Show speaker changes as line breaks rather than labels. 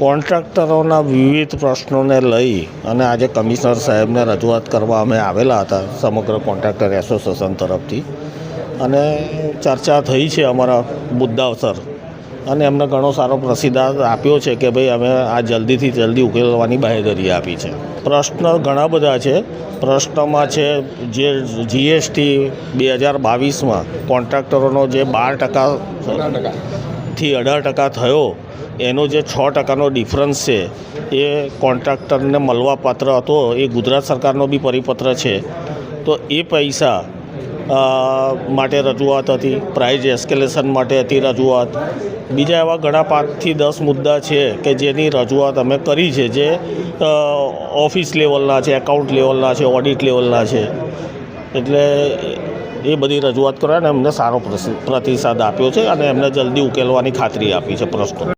કોન્ટ્રાક્ટરોના વિવિધ પ્રશ્નોને લઈ અને આજે કમિશનર સાહેબને રજૂઆત કરવા અમે આવેલા હતા સમગ્ર કોન્ટ્રાક્ટર એસોસિએશન તરફથી, અને ચર્ચા થઈ છે અમારા મુદ્દાસર, અને એમને ઘણો સારો પ્રતિસાદ આપ્યો છે કે ભાઈ અમે આ જલ્દીથી જલ્દી ઉકેલવાની બાંહેધરી આપી છે. પ્રશ્ન ઘણા બધા છે. પ્રશ્નમાં છે જે જીએસટી 2022માં કોન્ટ્રાક્ટરોનો જે 12%થી 18% થયો, એનો જે 6%નો ડિફરન્સ છે એ કોન્ટ્રાક્ટરને મળવાપાત્ર હતો. એ ગુજરાત સરકારનો બી પરિપત્ર છે. તો એ પૈસા માટે રજૂઆત હતી, પ્રાઇઝ એસ્કેલેશન માટે હતી રજૂઆત. બીજા એવા ઘણા 5 થી 10 મુદ્દા છે કે જેની રજૂઆત અમે કરી છે, જે ઓફિસ લેવલના છે, એકાઉન્ટ લેવલના છે, ઓડિટ લેવલના છે. એટલે એ બધી રજૂઆત કરવાને એમને સારો પ્રતિસાદ આપ્યો છે અને એમને જલ્દી ઉકેલવાની ખાતરી આપી છે પ્રશ્નો.